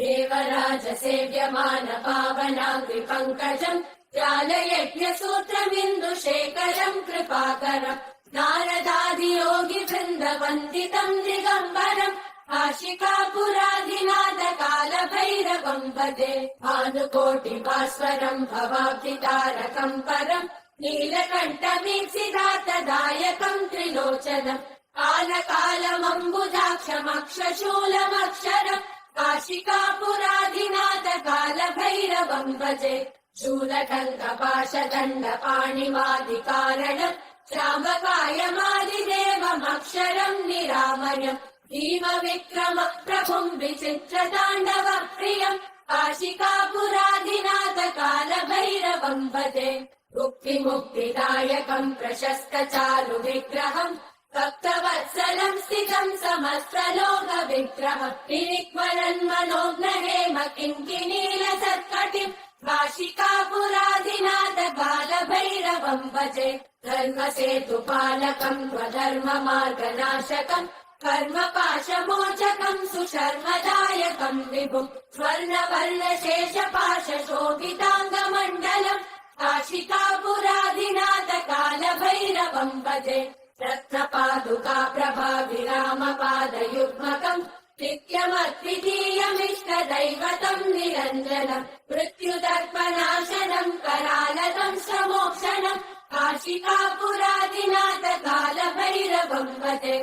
देवराज सेव्यमान पावनाङ्घ्रि पङ्कजम् ज्ञानयज्ञसूत्रमिन्दुशेखरम् कृपाकरम् नारदादियोगि वृन्दवन्दितम् दिगम्बरम् काशिकापुराधिनाथ कालभैरवम् भजे भानुकोटिभास्वरम् भवाब्धितारकम् परम् नीलकण्ठमीप्सितार्थदायकम् त्रिलोचनम् कालकालमम्बुजाक्षमक्षशूलमक्षरम् काशिकापुराधिनाथ कालभैरवम् भजे शूलकङ्कपाशदण्डपाणिमादिकारणम् श्रावकायमादिदेवमक्षरम् निरामयम् भीमविक्रम प्रभुम् विचित्रताण्डव प्रियम् काशिकापुराधिनाथ कालभैरवम् भजे मुक्तिमुक्तिदायकम् प्रशस्त चारु विग्रहम् भक्तवत्सलम् स्थितम् समस्तलोक विग्रहम् विनिक्वरन्मनोग्रहेम किङ्किणील सत्कटिम् काशिकापुराधिनाथ कालभैरवम् भजे धर्मसेतुपालकम् स्वधर्ममार्गनाशकम् कर्मपाशमोचकम् सुशर्मदायकम् विभुम् स्वर्णवर्णशेषपाशशोभिताङ्गमण्डलम् काशिकापुराधिनाथ कालभैरवम् भजे रत्नपादुका प्रभाविरामपादयुग्मकम् नित्यमद्वितीयमिष्टदैवतम् निरञ्जनम् मृत्युदर्पनाशनम् करालदम् समोक्षणम् काशिकापुराधिनाथ कालभैरवम् भजे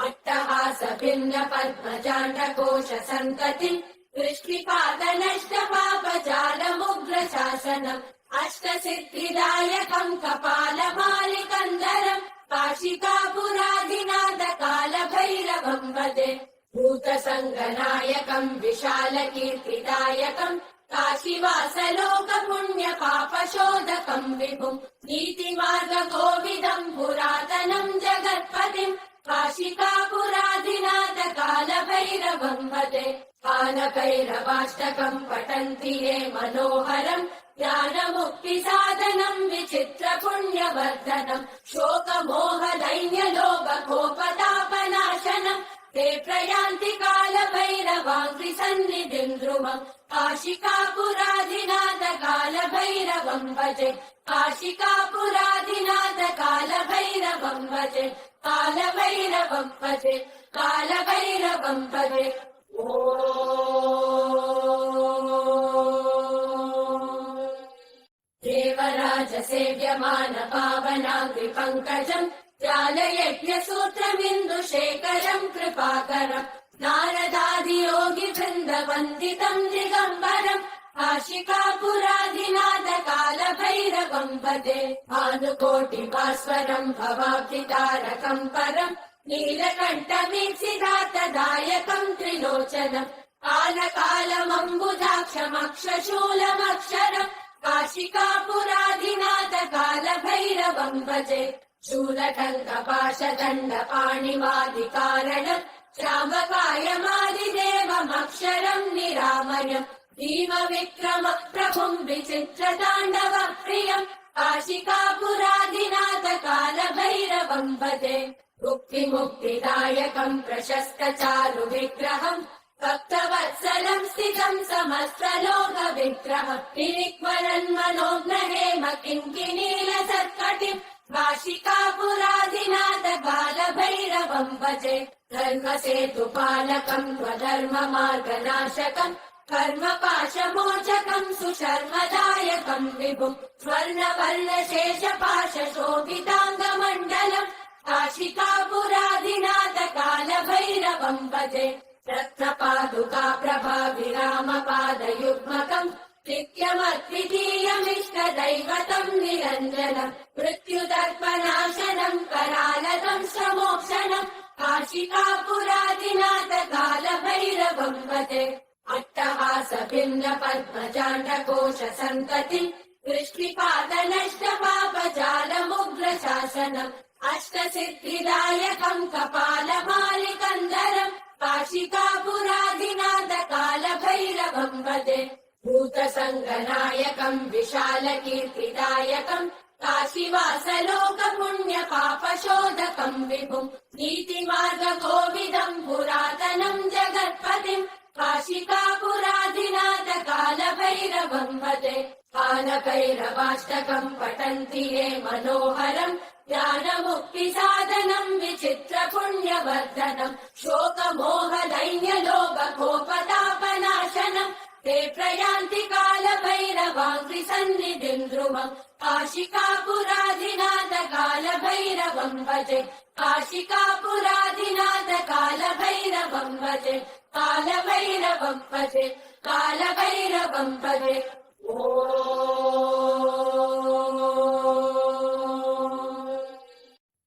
अट्टहास भिन्न पद्मजाण्डकोश सन्ततिम् दृष्टिपातनष्ट पापजालमुग्र शासनम् अष्टसिद्धिदायकम् कपालमालिकन्दरम् काशिकापुराधिनाथ कालभैरवम् भजे भूतसङ्गनायकम् विशालकीर्तिदायकम् काशीवासलोक पुण्य पापशोधकम् विभुम् नीतिमार्गकोविदम् पुरातनम् जगत्पतिम् काशिकापुराधिनाथ कालभैरवम् भजे कालभैरवाष्टकम् पठन्ति ये मनोहरम् ज्ञानमुक्तिसाधनम् विचित्र पुण्यवर्धनम् शोकमोहदैन्यलोभकोपतापनाशनम् ते प्रयान्ति कालभैरवाङ्घ्रि सन्निधिम् ध्रुवम् काशिकापुराधिनाथ कालभैरवम् भजे काशिकापुराधिनाथ कालभैरवम् भजे कालभैरवम् भजे कालभैरवम् भजे ॐ देवराज सेव्यमान पावनाङ्घ्रि पङ्कजम् ज्ञानयज्ञसूत्रमिन्दुशेखरम् कृपाकरम् नारदादियोगि वृन्दवन्दितम् दिगम्बरम् काशिकापुराधिनाथ कालभैरवम् भजे भानुकोटिभास्वरम् भवाब्धितारकम् परम् नीलकण्ठमीप्सितार्थदायकम् त्रिलोचनम् कालकालमम्बुजाक्षमक्षशूलमक्षरम् काशिकापुराधिनाथ कालभैरवम् भजे शूलकङ्कपाशदण्डपाणिमादिकारणम् श्रावकायमादिदेवमक्षरम् निरामयम् भीमविक्रम प्रभुम् विचित्रताण्डव प्रियम् काशिकापुराधिनाथ कालभैरवम् भजे मुक्तिमुक्तिदायकम् प्रशस्त चारु विग्रहम् भक्तवत्सलम् स्थितम् समस्तलोक विग्रहम् विनिक्वरन्मनोग्रहेम किङ्किणील सत्कटिम् काशिकापुराधिनाथ कालभैरवम् भजे धर्मसेतुपालकम् स्वधर्ममार्गनाशकम् कर्मपाशमोचकम् सुशर्मदायकम् विभुम् स्वर्णवर्णशेषपाशशोभिताङ्गमण्डलम् काशिकापुराधिनाथ कालभैरवम् भजे रत्नपादुका प्रभाविरामपादयुग्मकम् नित्यमद्वितीयमिष्टदैवतम् निरञ्जनम् मृत्युदर्पनाशनम् करालदम् समोक्षणम् काशिकापुराधिनाथ कालभैरवम् भजे अट्टहास भिन्न पद्मजाण्डकोश सन्ततिम् दृष्टिपातनष्ट पापजालमुग्र शासनम् अष्टसिद्धिदायकम् कपालमालिकन्दरम् काशिकापुराधिनाथ कालभैरवम् भजे भूतसङ्गनायकम् विशालकीर्तिदायकम् काशीवासलोक पुण्य पापशोधकम् विभुम् नीतिमार्गकोविदम् पुरातनम् जगत्पतिम् काशिकापुराधिनाथ कालभैरवम् भजे कालभैरवाष्टकम् पठन्ति ये मनोहरम् ज्ञानमुक्तिसाधनम् विचित्रपुण्यवर्धनम् शोकमोहदैन्यलोभकोपतापनाशनम् ते प्रयान्ति कालभैरवाङ्घ्रिसन्निधिम् ध्रुवम् काशिकापुराधिनाथ कालभैरवम् भजे काशिकापुराधिनाथ कालभैरवम् भजे कालभैरवम् भजे कालभैरवम् भजे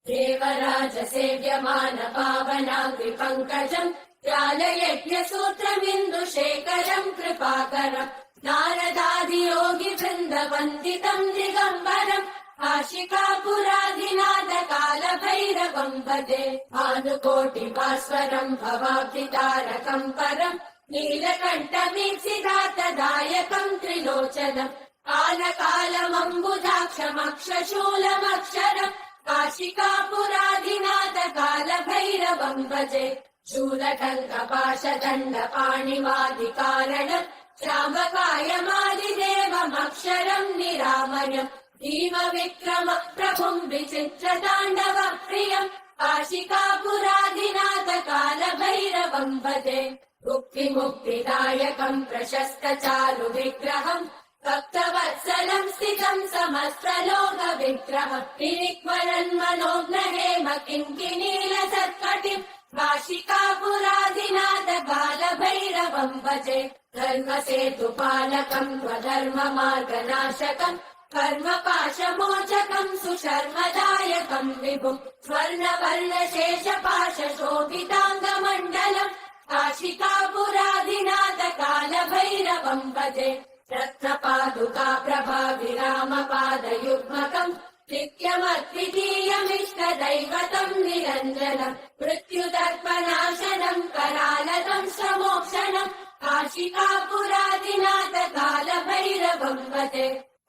देवराज सेव्यमान पावनाङ्घ्रि पङ्कजम् ज्ञानयज्ञसूत्रमिन्दुशेखरम् कृपाकरम् नारदादियोगि वृन्दवन्दितम् दिगम्बरम् काशिकापुराधिनाथ कालभैरवम् भजे भानुकोटिभास्वरम् भवाब्धितारकम् परम् नीलकण्ठमीप्सितार्थदायकम् त्रिलोचनम् कालकालमम्बुजाक्षमक्षशूलमक्षरम् काशिकापुराधिनाथ कालभैरवम् भजे शूलकङ्कपाशदण्डपाणिमादिकारणम् श्यामकायमादिदेवमक्षरम् निरामयम् भीमविक्रम प्रभुम् विचित्रताण्डव प्रियम् काशिकापुराधिनाथ कालभैरवम् भजे मुक्तिमुक्तिदायकम् प्रशस्त चारु विग्रहम् भक्तवत्सलम् स्थितम् समस्तलोक विग्रहम् विनिक्वरन्मनोग्रहेम किङ्किणील सत्कटिम् काशिकापुराधिनाथ कालभैरवम् भजे धर्मसेतुपालकम् स्वधर्ममार्गनाशकम् कर्मपाशमोचकम् सुशर्मदायकम् विभुम् स्वर्णवर्णशेषपाशशोभिताङ्गमण्डलम् काशिकापुराधिनाथ कालभैरवम् भजे रत्नपादुका प्रभाविरामपादयुग्मकम् नित्यमद्वितीयमिष्टदैवतम् निरञ्जनम् मृत्युदर्पनाशनम् करालदम् समोक्षणम् काशिकापुराधिनाथ कालभैरवम् भजे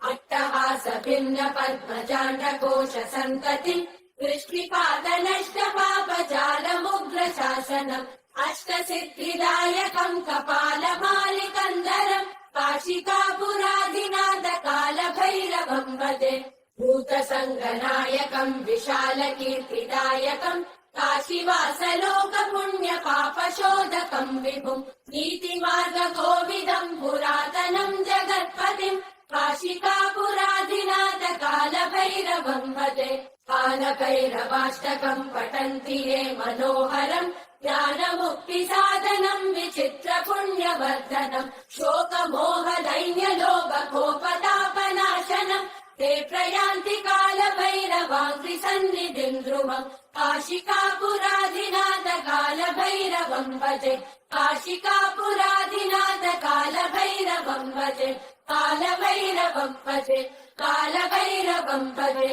अट्टहास भिन्न पद्मजाण्डकोश सन्ततिम् दृष्टिपातनष्टपापजालमुग्रशासनम् अष्टसिद्धिदायकम् कपालमालिकन्दरम् काशिकापुराधिनाथ कालभैरवम् भजे भूतसङ्गनायकम् विशालकीर्तिदायकम् काशीवासलोकपुण्यपापशोधकम् विभुम् नीतिमार्गकोविदम् पुरातनम् जगत्पतिम् काशिकापुराधिनाथ कालभैरवम् भजे कालभैरवाष्टकम् पठन्ति ये मनोहरम् ज्ञानमुक्तिसाधनम् विचित्रपुण्यवर्धनम् शोकमोहदैन्यलोभकोपतापनाशनम् ते प्रयान्ति कालभैरवाङ्घ्रिसन्निधिम् ध्रुवम् काशिकापुराधिनाथ कालभैरवम् भजे काशिकापुराधिनाथ कालभैरवम् भजे कालभैरवम् भजे कालभैरवम् भजे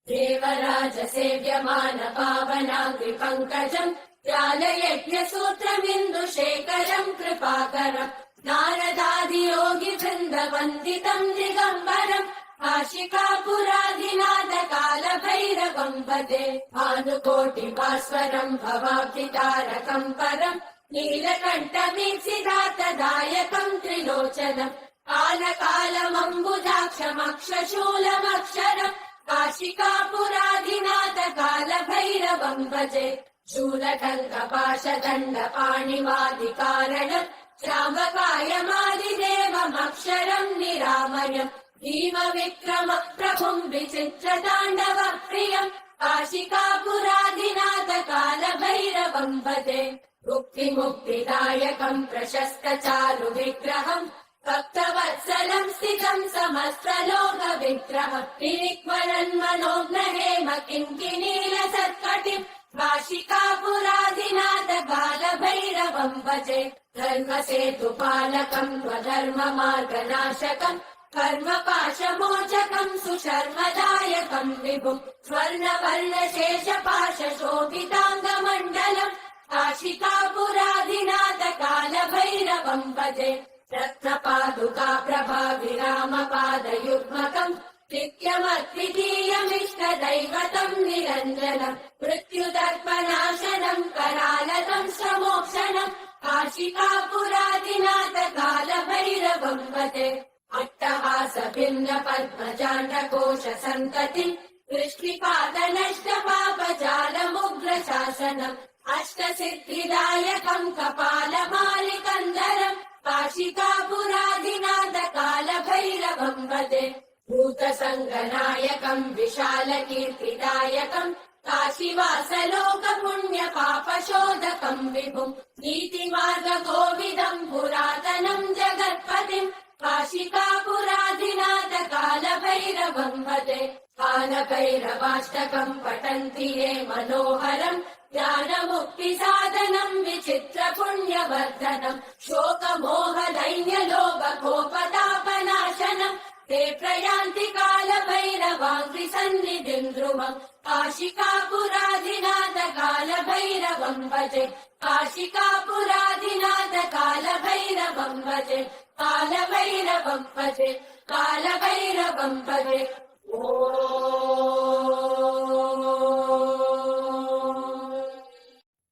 देवराज सेव्यमान पावनाङ्घ्रि पङ्कजम् ज्ञानयज्ञसूत्रमिन्दुशेखरम् कृपाकरम् नारदादियोगि वृन्दवन्दितम् दिगम्बरम् काशिकापुराधिनाथ कालभैरवम् भजे भानुकोटिभास्वरम् भवाब्धितारकम् परम् नीलकण्ठमीप्सितार्थदायकम् त्रिलोचनम् कालकालमम्बुजाक्षमक्षशूलमक्षरम् काशिकापुराधिनाथ कालभैरवम् भजे शूलकङ्कपाशदण्डपाणिमादिकारणम् श्यामकायमादिदेवमक्षरम् निरामयम् भीमविक्रम प्रभुम् विचित्रताण्डव प्रियम् काशिकापुराधिनाथ कालभैरवम् भजे मुक्तिमुक्तिदायकम् प्रशस्त चारु विग्रहम् भक्तवत्सलम् स्थितम् समस्तलोक विग्रहम् विनिक्वरन्मनोग्रहेम किङ्किणील सत्कटिम् काशिकापुराधिनाथ कालभैरवम् भजे धर्मसेतुपालकम् स्वधर्ममार्गनाशकम् कर्मपाशमोचकम् सुशर्मदायकम् विभुम् स्वर्णवर्णशेषपाशशोभिताङ्गमण्डलम् काशिकापुराधिनाथ कालभैरवम् भजे रत्नपादुका प्रभाविरामपादयुग्मकम् नित्यमद्वितीयमिष्टदैवतम् निरञ्जनम् मृत्युदर्पनाशनम् करालदम् सन्ततिम् वृष्टिपातनष्टपापजालमुग्रशासनम् अष्टसिद्धिदायकम् कपालमालिकन्दरम् काशिकापुराधिनाथकालभैरवम् भजे भूतसङ्गनायकम् विशालकीर्तिदायकम् काशीवासलोकपुण्यपापशोधकम् विभुम् नीतिमार्गकोविदम् पुरातनम् जगत्पतिम् काशिकापुराधिनाथकालभैरवम् भजे कालभैरवाष्टकम् पठन्ति ये मनोहरम् ज्ञानमुक्तिसाधनम् विचित्रपुण्यवर्धनम् शोकमोहदैन्यलोभकोपतापनाशनम् ते प्रयान्ति कालभैरवाङ्घ्रिसन्निधिम् ध्रुवम् काशिकापुराधिनाथकालभैरवम् भजे काशिकापुराधिनाथकालभैरवम् भजे कालभैरवम् भजे कालभैरवम् भजे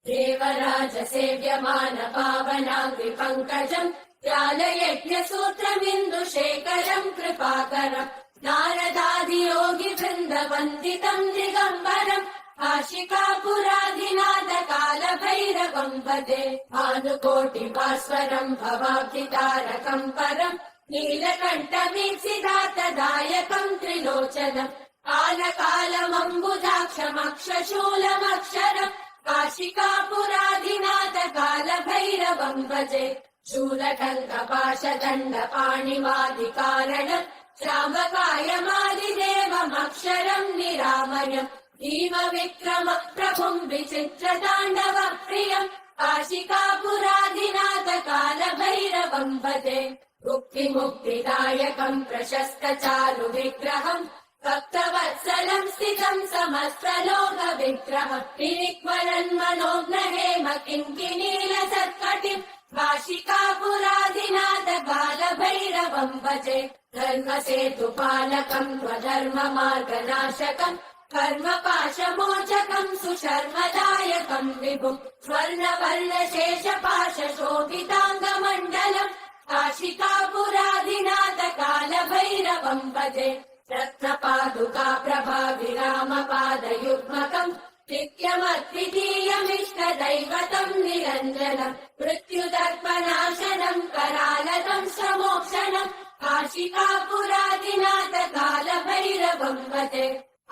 देवराज सेव्यमान पावनाङ्घ्रिपङ्कजम् ज्ञानयज्ञसूत्रमिन्दुशेखरम् कृपाकरम् नारदादियोगि वृन्दवन्दितम् दिगम्बरम् काशिकापुराधिनाथकालभैरवम् भजे भानुकोटिभास्वरम् भवाब्धितारकम् परम् नीलकण्ठमीप्सिदातदायकम् त्रिलोचनम् कालकालमम्बुजाक्षमक्षशूलमक्षरम् काशिकापुराधिनाथकालभैरवम् भजे शूलकङ्कपाशदण्डपाणिमादिकारणम् श्रावकायमादिदेवमक्षरम् निरामयम् भीमविक्रमः प्रभुम् विचित्रताण्डवप्रियम् काशिकापुराधिनाथकालभैरवम् भजे मुक्तिमुक्तिदायकम् प्रशस्तचारुविग्रहम् भक्तवत्सलम् स्थितम् समस्तलोकविग्रहम् विनिक्वरन्मनोज्ञहेम किङ्किणीलसत्कटिम् काशिकापुराधिनाथकालभैरवम् भजे धर्मसेतुपालकम् स्वधर्ममार्गनाशकम् कर्मपाशमोचकम् सुशर्मदायकम् विभुम् स्वर्णवर्णशेषपाशशोभिताङ्गमण्डलम् काशिकापुराधिनाथकालभैरवम् भजे रत्नपादुका प्रभाविरामपादयुग्मकम् नित्यमद्वितीयमिष्टदैवतम् निरञ्जनम् मृत्युदर्पनाशनम् करालदम् समोक्षणम् काशिकापुराधिनाथकालभैरवम् भजे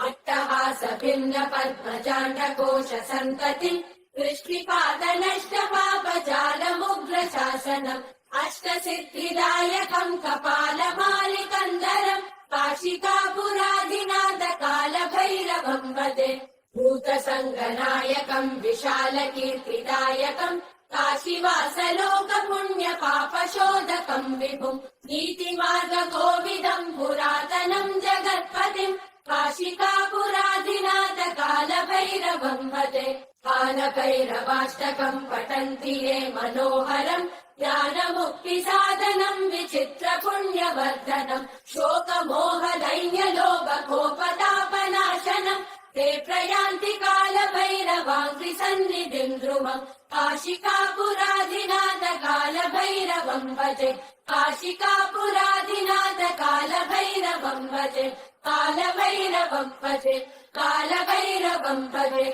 अट्टहासभिन्न पद्मजाण्डकोश सन्ततिम् वृष्टिपातनष्टपापजालमुग्रशासनम् अष्टसिद्धिदायकम् कपालमालिकन्दरम् काशिकापुराधिनाथकालभैरवम् भजे भूतसङ्गनायकम् विशालकीर्तिदायकम् काशीवासलोकपुण्यपापशोधकम् विभुम् नीतिमार्गकोविदम् पुरातनम् जगत्पतिम् काशिकापुराधिनाथकालभैरवम् भजे कालभैरवाष्टकम् पठन्ति ये मनोहरम् ज्ञानमुक्तिसाधनम् विचित्रपुण्यवर्धनम् शोकमोहदैन्यलोभकोपतापनाशनम् ते प्रयान्ति कालभैरवाङ्घ्रिसन्निधिम् ध्रुवम् काशिकापुराधिनाथकालभैरवम् भजे काशिकापुराधिनाथकालभैरवम् भजे कालभैरवम् भजे कालभैरवम् भजे